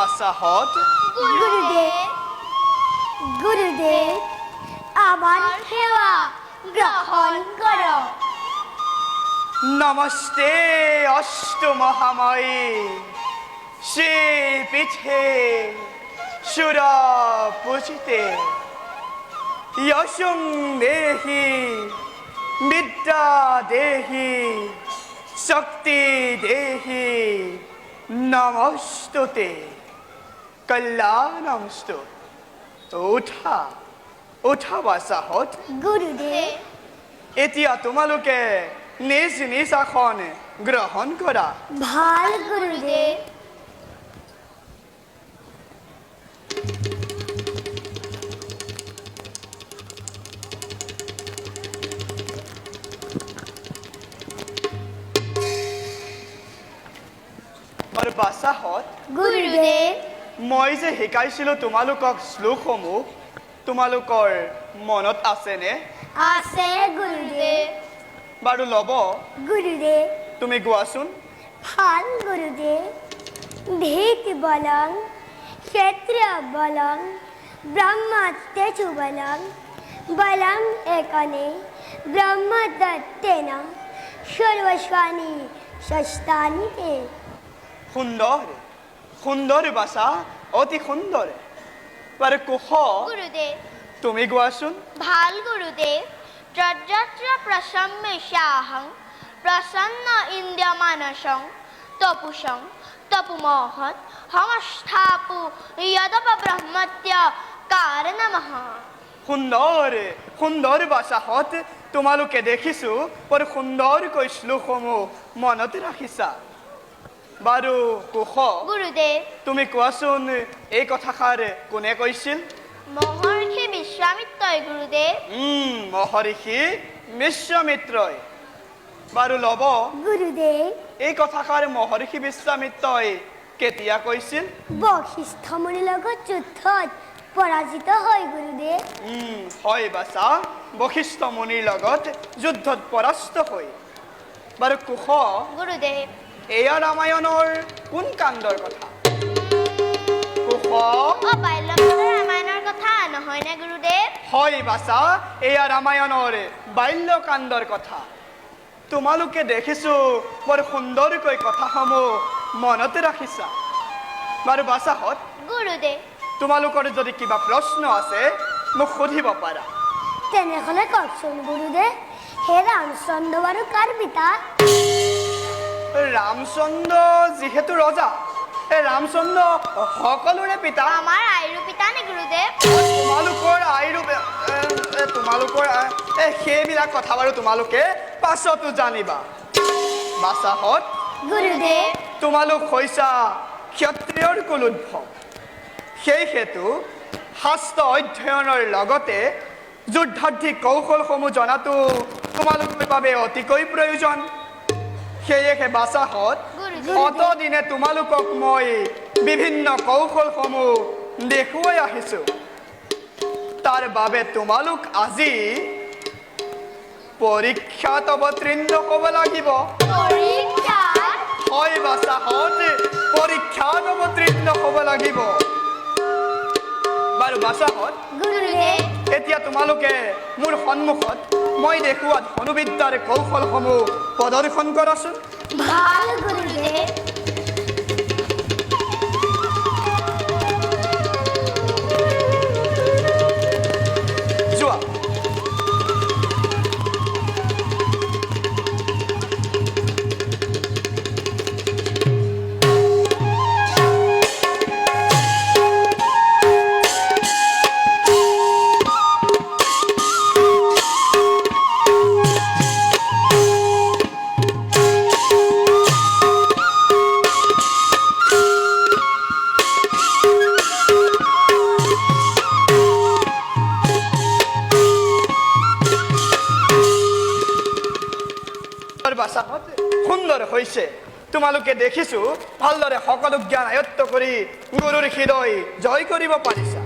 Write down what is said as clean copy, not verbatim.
বাসাহত গুরুদেব গুরুদেব আমার সেবা গ্রহণ করো। নমস্তে অষ্ট মহামায়ে শ্রী পীঠে সুরা পূজিতে যশং দেহি বিদ্যা দেহি শক্তি দেহি নমস্তুতে কল্যাণমস্তু। উঠা উঠা বাসাহত। গুরুদেব এতিয়া তোমালোকে নিজ নিজ আসন গ্রহণ করা। ভাল গুরুদেব। আৰু বাসাহত গুৰুদেব মই যে শিকাইছিলো তোমালোকক শ্লোকসমূহ তোমালোকৰ মনত আছেনে? আছে গুৰুদেব। বাৰু ল'ব, গুৰুদেব তুমি গোৱাচোন। ভাল গুৰুদেব। ভীত বলং ক্ষেত্ৰ বলং ব্ৰহ্মত্যচু বলং বলং একনে ব্ৰহ্মদত্তেন সৰ্বস্বানি ষষ্ঠানি তে। সুন্দৰ সুন্দৰ বাচা, অতি সুন্দৰ। বাৰু কুশ গুৰুদেব তুমি গোৱাচোন। ভাল গুৰুদেব। যত্ৰ প্ৰসম্মেশাহং প্ৰসন্ন ইন্দ্ৰমানসং তপুষং তপুমহৎ সংস্থাপু যদপ ব্ৰহ্মত্য কাৰণমঃ। সুন্দৰ সুন্দৰ বাচাহত তোমালোকে দেখিছো বৰ সুন্দৰকৈ শ্লোকসমূহ মনত ৰাখিছা। বাৰু কুশ গুৰুদেব তুমি কোৱাচোন এই কথাষাৰ কোনে কৈছিল? মহৰ্ষি বিশ্বামিত্ৰই গুৰুদেব। মহৰ্ষি বিশ্বামিত্ৰই। বাৰু ল'ব, গুৰুদেব এই কথাষাৰ মহৰ্ষি বিশ্বামিত্ৰই কেতিয়া কৈছিল? বশিষ্ঠ মুনিৰ লগত যুদ্ধত পৰাজিত হয় গুৰুদেৱ। হয় বাচা, বশিষ্ঠ মুনিৰ লগত যুদ্ধত পৰাস্ত হৈ। বাৰু কুশ গুৰুদেব এয়া ৰামায়ণৰ কোন কাণ্ডৰ কথা? কুশ বাল্যকালৰ ৰামায়ণৰ কথা নহয়নে গুৰুদেৱ? হয় বাচা, এয়া ৰামায়ণৰ বাল্যকাণ্ডৰ কথা। তোমালোকে দেখিছো বৰ সুন্দৰকৈ কথাসমূহ মনত ৰাখিছা। বাৰু বাচাহত গুৰুদেৱ তোমালোকৰ যদি কিবা প্ৰশ্ন আছে মোক সুধিব পাৰা। তেনেহলে কওকচোন গুৰুদেৱ, হে ৰামচন্দ্ৰ বাৰু কাৰ পিতা? ৰামচন্দ্ৰ যিহেতু ৰজা, এই ৰামচন্দ্ৰ সকলোৰে পিতা। আমাৰ আইৰো পিতা নে গুৰুদেৱ? তোমালোকৰ সেইবিলাক কথা বাৰু তোমালোকে পাছতো জানিবা। বাচাহত গুৰুদেৱ তোমালোক হৈছা ক্ষত্ৰিয়ৰ কুলোদ্ভৱ। সেই হেতু শাস্ত্ৰ অধ্যয়নৰ লগতে যুদ্ধাৰ্থী কৌশলসমূহ জনাটো তোমালোকৰ বাবে অতিকৈ প্ৰয়োজন। সেয়েহে বাচাহত অতদিনে তোমালোকক মই বিভিন্ন কৌশলসমূহ দেখুৱাই আহিছো। তাৰ বাবে তোমালোক আজি পৰীক্ষাত অৱতীৰ্ণ হ'ব লাগিব। হয় বাচাহত, পৰীক্ষাত অৱতীৰ্ণ হ'ব লাগিব। বাৰু বাচাহত গুৰুদেৱ এতিয়া তোমালোকে মোৰ সন্মুখত মই দেখুওৱা ধনুবিদ্যাৰ কৌশলসমূহ প্ৰদৰ্শন কৰাচোন। ভাল গুৰুদেৱ। যোৱা। সুন্দৰ হৈছে। তোমালোকে দেখিছো ভালদৰে সকলো জ্ঞান আয়ত্ত কৰি গুৰুৰ হৃদয় জয় কৰিব পাৰিছা।